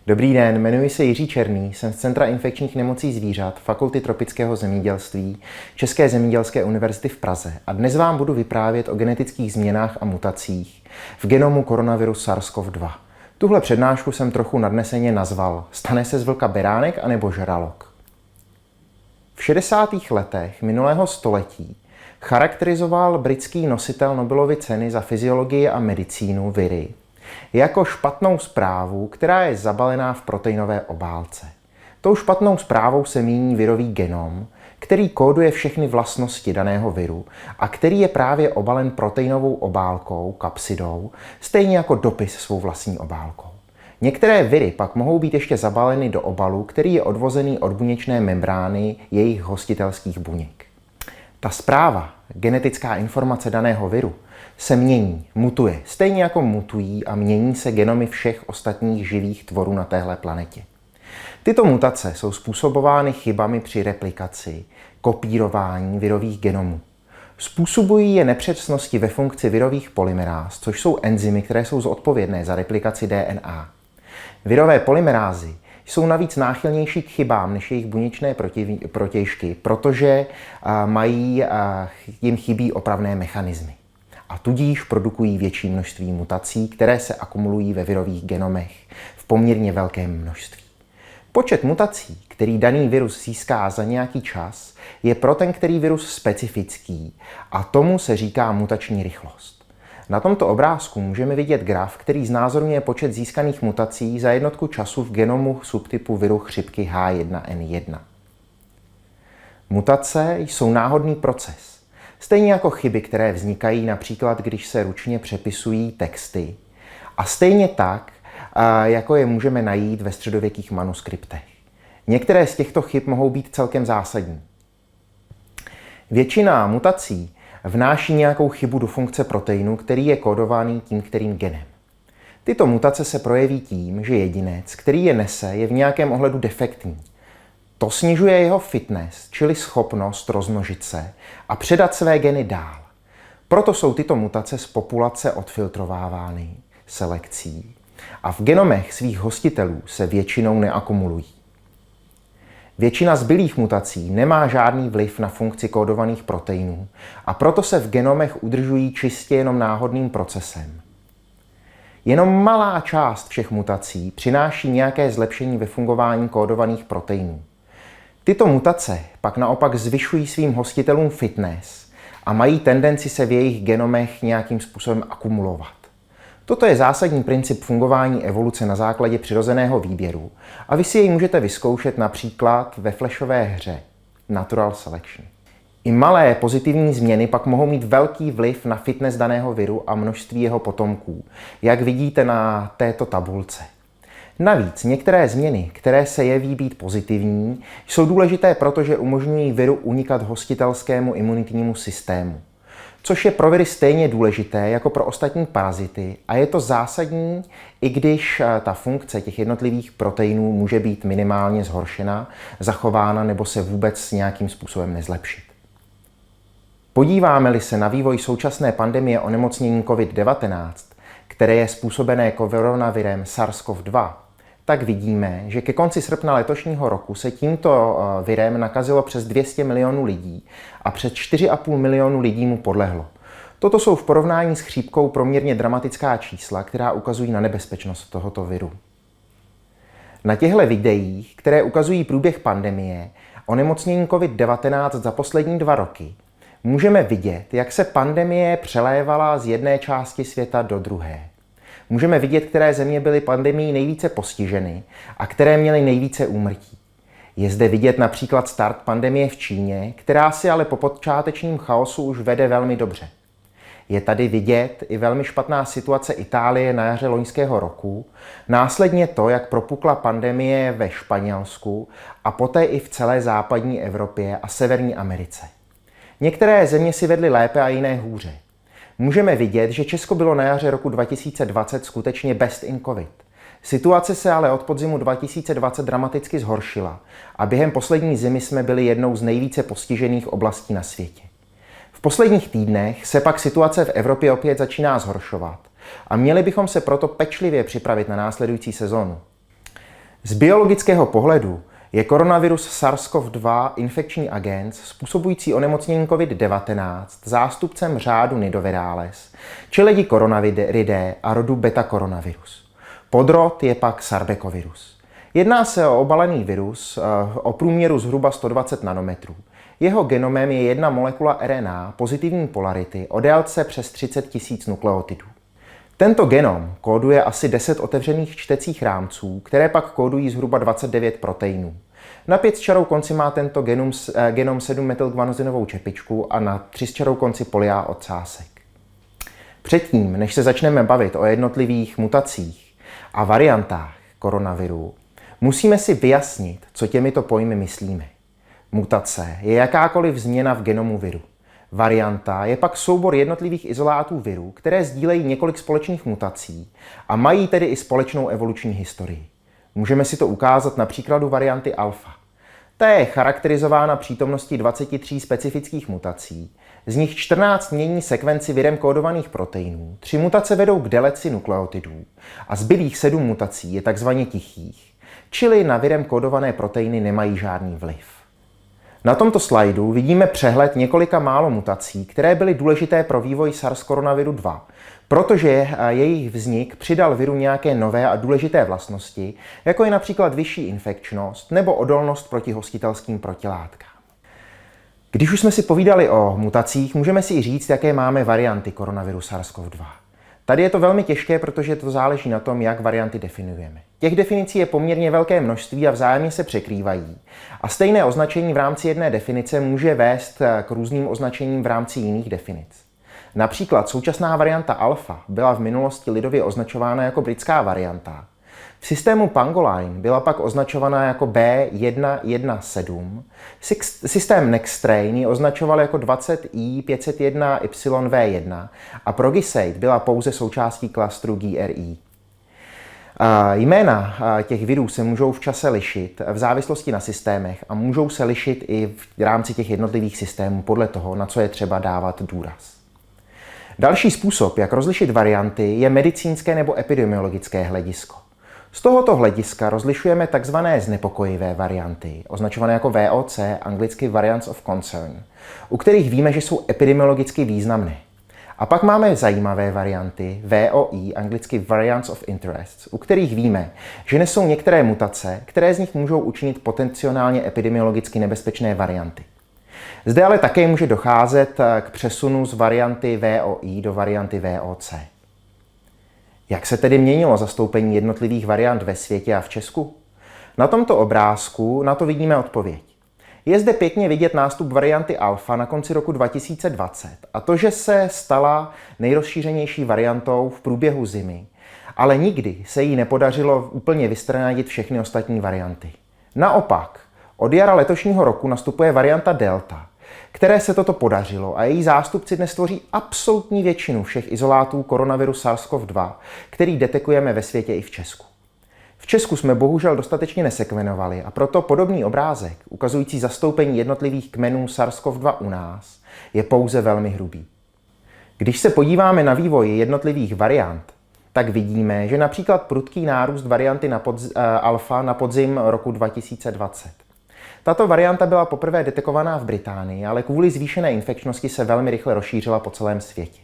Dobrý den, jmenuji se Jiří Černý, jsem z Centra infekčních nemocí zvířat Fakulty tropického zemědělství České zemědělské univerzity v Praze a dnes vám budu vyprávět o genetických změnách a mutacích v genomu koronaviru SARS-CoV-2. Tuhle přednášku jsem trochu nadneseně nazval Stane se z vlka beránek anebo žralok. V 60. letech minulého století charakterizoval britský nositel Nobelovy ceny za fyziologii a medicínu viry jako špatnou zprávu, která je zabalená v proteinové obálce. Tou špatnou zprávou se míní virový genom, který kóduje všechny vlastnosti daného viru a který je právě obalen proteinovou obálkou, kapsidou, stejně jako dopis svou vlastní obálkou. Některé viry pak mohou být ještě zabaleny do obalu, který je odvozený od buněčné membrány jejich hostitelských buněk. Ta zpráva, genetická informace daného viru, se mění, mutuje, stejně jako mutují a mění se genomy všech ostatních živých tvorů na téhle planetě. Tyto mutace jsou způsobovány chybami při replikaci, kopírování virových genomů. Způsobují je nepřesnosti ve funkci virových polymeráz, což jsou enzymy, které jsou zodpovědné za replikaci DNA. Virové polymerázy jsou navíc náchylnější k chybám než jejich buněčné protějšky, protože jim chybí opravné mechanismy. A tudíž produkují větší množství mutací, které se akumulují ve virových genomech v poměrně velkém množství. Počet mutací, který daný virus získá za nějaký čas, je pro ten který virus specifický a tomu se říká mutační rychlost. Na tomto obrázku můžeme vidět graf, který znázorňuje počet získaných mutací za jednotku času v genomu subtypu viru chřipky H1N1. Mutace jsou náhodný proces. Stejně jako chyby, které vznikají například, když se ručně přepisují texty. A stejně tak, jako je můžeme najít ve středověkých manuskriptech. Některé z těchto chyb mohou být celkem zásadní. Většina mutací vnáší nějakou chybu do funkce proteinu, který je kódovaný tím kterým genem. Tyto mutace se projeví tím, že jedinec, který je nese, je v nějakém ohledu defektní. To snižuje jeho fitness, čili schopnost rozmnožit se a předat své geny dál. Proto jsou tyto mutace z populace odfiltrovávány selekcí a v genomech svých hostitelů se většinou neakumulují. Většina zbylých mutací nemá žádný vliv na funkci kódovaných proteinů a proto se v genomech udržují čistě jenom náhodným procesem. Jenom malá část všech mutací přináší nějaké zlepšení ve fungování kódovaných proteinů. Tyto mutace pak naopak zvyšují svým hostitelům fitness a mají tendenci se v jejich genomech nějakým způsobem akumulovat. Toto je zásadní princip fungování evoluce na základě přirozeného výběru a vy si jej můžete vyzkoušet například ve flashové hře Natural Selection. I malé pozitivní změny pak mohou mít velký vliv na fitness daného viru a množství jeho potomků, jak vidíte na této tabulce. Navíc některé změny, které se jeví být pozitivní, jsou důležité, protože umožňují viru unikat hostitelskému imunitnímu systému, což je pro viry stejně důležité jako pro ostatní parazity a je to zásadní, i když ta funkce těch jednotlivých proteinů může být minimálně zhoršena, zachována nebo se vůbec nějakým způsobem nezlepšit. Podíváme-li se na vývoj současné pandemie onemocnění COVID-19, které je způsobené koronavirem SARS-CoV-2, tak vidíme, že ke konci srpna letošního roku se tímto virem nakazilo přes 200 milionů lidí a přes 4,5 milionu lidí mu podlehlo. Toto jsou v porovnání s chřipkou poměrně dramatická čísla, která ukazují na nebezpečnost tohoto viru. Na těchto videích, které ukazují průběh pandemie, onemocnění COVID-19 za poslední 2 roky, můžeme vidět, jak se pandemie přelévala z jedné části světa do druhé. Můžeme vidět, které země byly pandemií nejvíce postiženy a které měly nejvíce úmrtí. Je zde vidět například start pandemie v Číně, která si ale po počátečním chaosu už vede velmi dobře. Je tady vidět i velmi špatná situace Itálie na jaře loňského roku, následně to, jak propukla pandemie ve Španělsku a poté i v celé západní Evropě a Severní Americe. Některé země si vedly lépe a jiné hůře. Můžeme vidět, že Česko bylo na jaře roku 2020 skutečně best in covid. Situace se ale od podzimu 2020 dramaticky zhoršila a během poslední zimy jsme byli jednou z nejvíce postižených oblastí na světě. V posledních týdnech se pak situace v Evropě opět začíná zhoršovat a měli bychom se proto pečlivě připravit na následující sezónu. Z biologického pohledu je koronavirus SARS-CoV-2 infekční agent způsobující onemocnění COVID-19 zástupcem řádu Nidovirales, čeledi Coronaviridae a rodu beta-koronavirus. Podrod je pak Sarbecovirus. Jedná se o obalený virus o průměru zhruba 120 nanometrů. Jeho genomem je jedna molekula RNA pozitivní polarity o délce přes 30 000 nukleotidů. Tento genom kóduje asi 10 otevřených čtecích rámců, které pak kódují zhruba 29 proteinů. Na 5 s čarou konci má tento genom 7-metylguanozinovou čepičku a na 3 s čarou konci polyá ocásek. Předtím, než se začneme bavit o jednotlivých mutacích a variantách koronaviru, musíme si vyjasnit, co těmito pojmy myslíme. Mutace je jakákoliv změna v genomu viru. Varianta je pak soubor jednotlivých izolátů viru, které sdílejí několik společných mutací a mají tedy i společnou evoluční historii. Můžeme si to ukázat na příkladu varianty alfa. Ta je charakterizována přítomností 23 specifických mutací, z nich 14 mění sekvenci virem kódovaných proteinů, 3 mutace vedou k deleci nukleotidů a zbylých 7 mutací je takzvaně tichých, čili na virem kódované proteiny nemají žádný vliv. Na tomto slajdu vidíme přehled několika málo mutací, které byly důležité pro vývoj SARS-CoV-2, protože jejich vznik přidal viru nějaké nové a důležité vlastnosti, jako je například vyšší infekčnost nebo odolnost proti hostitelským protilátkám. Když už jsme si povídali o mutacích, můžeme si i říct, jaké máme varianty koronaviru SARS-CoV-2. Tady je to velmi těžké, protože to záleží na tom, jak varianty definujeme. Těch definicí je poměrně velké množství a vzájemně se překrývají. A stejné označení v rámci jedné definice může vést k různým označením v rámci jiných definic. Například současná varianta alfa byla v minulosti lidově označována jako britská varianta. V systému Pangolin byla pak označovaná jako B117. Systém Nextstrain ji označoval jako 20i501YV1 a Progisate byla pouze součástí klastru GRI. Jména těch virů se můžou v čase lišit v závislosti na systémech a můžou se lišit i v rámci těch jednotlivých systémů podle toho, na co je třeba dávat důraz. Další způsob, jak rozlišit varianty, je medicínské nebo epidemiologické hledisko. Z tohoto hlediska rozlišujeme tzv. Znepokojivé varianty, označované jako VOC, anglicky Variants of Concern, u kterých víme, že jsou epidemiologicky významné. A pak máme zajímavé varianty, VOI, anglicky Variants of Interest, u kterých víme, že nesou některé mutace, které z nich můžou učinit potenciálně epidemiologicky nebezpečné varianty. Zde ale také může docházet k přesunu z varianty VOI do varianty VOC. Jak se tedy měnilo zastoupení jednotlivých variant ve světě a v Česku? Na tomto obrázku na to vidíme odpověď. Je zde pěkně vidět nástup varianty alfa na konci roku 2020 a to, že se stala nejrozšířenější variantou v průběhu zimy, ale nikdy se jí nepodařilo úplně vystrnadit všechny ostatní varianty. Naopak, od jara letošního roku nastupuje varianta Delta, které se toto podařilo a její zástupci dnes tvoří absolutní většinu všech izolátů koronaviru SARS-CoV-2, který detekujeme ve světě i v Česku. V Česku jsme bohužel dostatečně nesekvenovali a proto podobný obrázek, ukazující zastoupení jednotlivých kmenů SARS-CoV-2 u nás, je pouze velmi hrubý. Když se podíváme na vývoj jednotlivých variant, tak vidíme, že například prudký nárůst varianty alfa na podzim roku 2020. Tato varianta byla poprvé detekovaná v Británii, ale kvůli zvýšené infekčnosti se velmi rychle rozšířila po celém světě.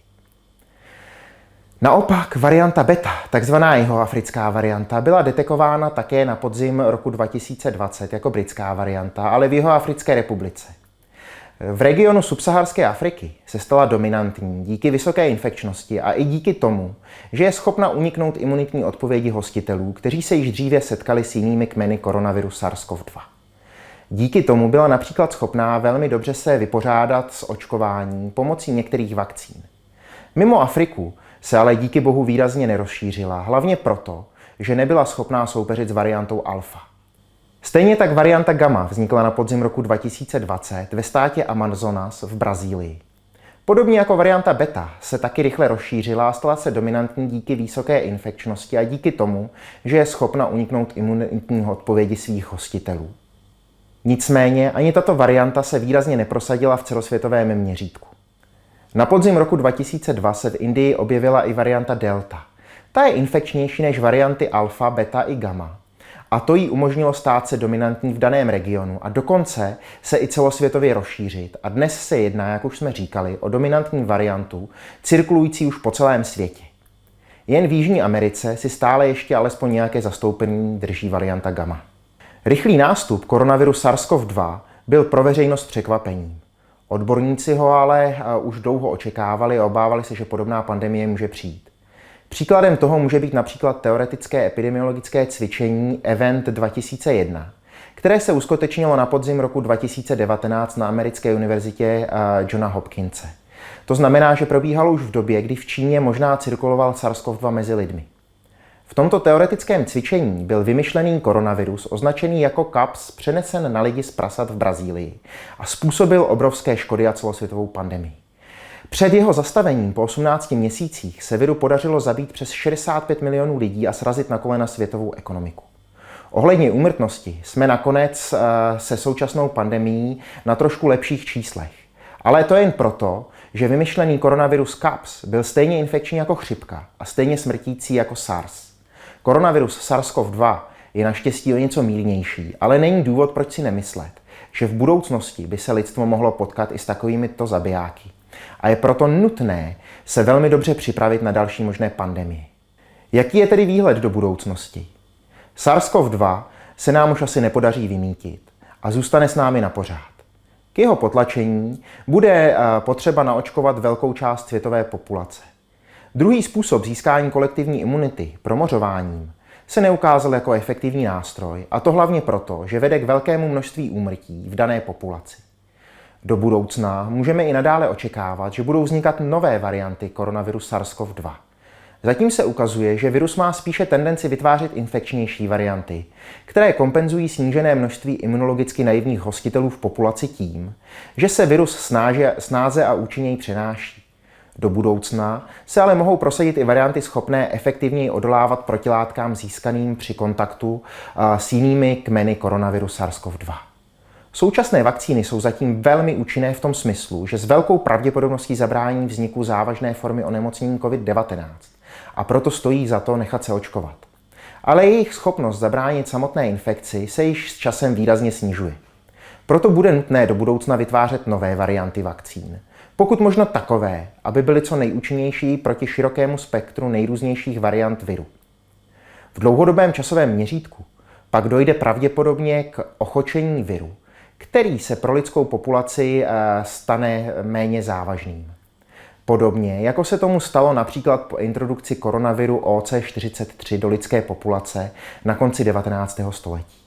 Naopak varianta beta, takzvaná jihoafrická varianta, byla detekována také na podzim roku 2020 jako britská varianta, ale v Jihoafrické republice. V regionu subsaharské Afriky se stala dominantní díky vysoké infekčnosti a i díky tomu, že je schopna uniknout imunitní odpovědi hostitelů, kteří se již dříve setkali s jinými kmeny koronaviru SARS-CoV-2. Díky tomu byla například schopná velmi dobře se vypořádat s očkováním pomocí některých vakcín. Mimo Afriku se ale díky bohu výrazně nerozšířila, hlavně proto, že nebyla schopná soupeřit s variantou alfa. Stejně tak varianta gamma vznikla na podzim roku 2020 ve státě Amazonas v Brazílii. Podobně jako varianta beta se taky rychle rozšířila a stala se dominantní díky vysoké infekčnosti a díky tomu, že je schopna uniknout imunitní odpovědi svých hostitelů. Nicméně ani tato varianta se výrazně neprosadila v celosvětovém měřítku. Na podzim roku 2002 se v Indii objevila i varianta Delta. Ta je infekčnější než varianty alfa, beta i gamma, a to jí umožnilo stát se dominantní v daném regionu a dokonce se i celosvětově rozšířit. A dnes se jedná, jak už jsme říkali, o dominantní variantu, cirkulující už po celém světě. Jen v Jižní Americe si stále ještě alespoň nějaké zastoupení drží varianta Gamma. Rychlý nástup koronaviru SARS-CoV-2 byl pro veřejnost překvapením. Odborníci ho ale už dlouho očekávali a obávali se, že podobná pandemie může přijít. Příkladem toho může být například teoretické epidemiologické cvičení Event 2001, které se uskutečnilo na podzim roku 2019 na americké univerzitě Johna Hopkinse. To znamená, že probíhalo už v době, kdy v Číně možná cirkuloval SARS-CoV-2 mezi lidmi. V tomto teoretickém cvičení byl vymyšlený koronavirus označený jako CAPS přenesen na lidi z prasat v Brazílii a způsobil obrovské škody a celosvětovou pandemii. Před jeho zastavením po 18 měsících se viru podařilo zabít přes 65 milionů lidí a srazit na kolena světovou ekonomiku. Ohledně úmrtnosti jsme nakonec se současnou pandemií na trošku lepších číslech. Ale to jen proto, že vymyšlený koronavirus CAPS byl stejně infekční jako chřipka a stejně smrtící jako SARS. Koronavirus SARS-CoV-2 je naštěstí o něco mírnější, ale není důvod, proč si nemyslet, že v budoucnosti by se lidstvo mohlo potkat i s takovýmito zabijáky. A je proto nutné se velmi dobře připravit na další možné pandemie. Jaký je tedy výhled do budoucnosti? SARS-CoV-2 se nám už asi nepodaří vymýtit a zůstane s námi na pořád. K jeho potlačení bude potřeba naočkovat velkou část světové populace. Druhý způsob získání kolektivní imunity, promořováním, se neukázal jako efektivní nástroj, a to hlavně proto, že vede k velkému množství úmrtí v dané populaci. Do budoucna můžeme i nadále očekávat, že budou vznikat nové varianty koronaviru SARS-CoV-2. Zatím se ukazuje, že virus má spíše tendenci vytvářet infekčnější varianty, které kompenzují snížené množství imunologicky naivních hostitelů v populaci tím, že se virus snáze a účinněji přenáší. Do budoucna se ale mohou prosadit i varianty schopné efektivněji odolávat protilátkám získaným při kontaktu s jinými kmeny koronaviru SARS-CoV-2. Současné vakcíny jsou zatím velmi účinné v tom smyslu, že s velkou pravděpodobností zabrání vzniku závažné formy onemocnění COVID-19 a proto stojí za to nechat se očkovat. Ale jejich schopnost zabránit samotné infekci se již s časem výrazně snižuje. Proto bude nutné do budoucna vytvářet nové varianty vakcín. Pokud možno takové, aby byly co nejúčinnější proti širokému spektru nejrůznějších variant viru. V dlouhodobém časovém měřítku pak dojde pravděpodobně k ochočení viru, který se pro lidskou populaci stane méně závažným. Podobně, jako se tomu stalo například po introdukci koronaviru OC43 do lidské populace na konci 19. století.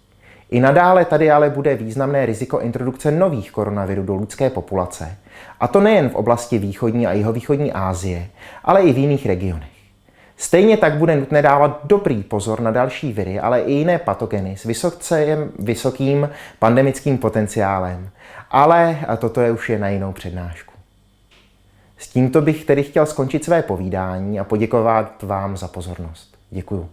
I nadále tady ale bude významné riziko introdukce nových koronavirů do lidské populace, a to nejen v oblasti východní a jihovýchodní Asie, ale i v jiných regionech. Stejně tak bude nutné dávat dobrý pozor na další viry, ale i jiné patogeny s vysokým pandemickým potenciálem. Ale toto je už na jinou přednášku. S tímto bych tedy chtěl skončit své povídání a poděkovat vám za pozornost. Děkuju.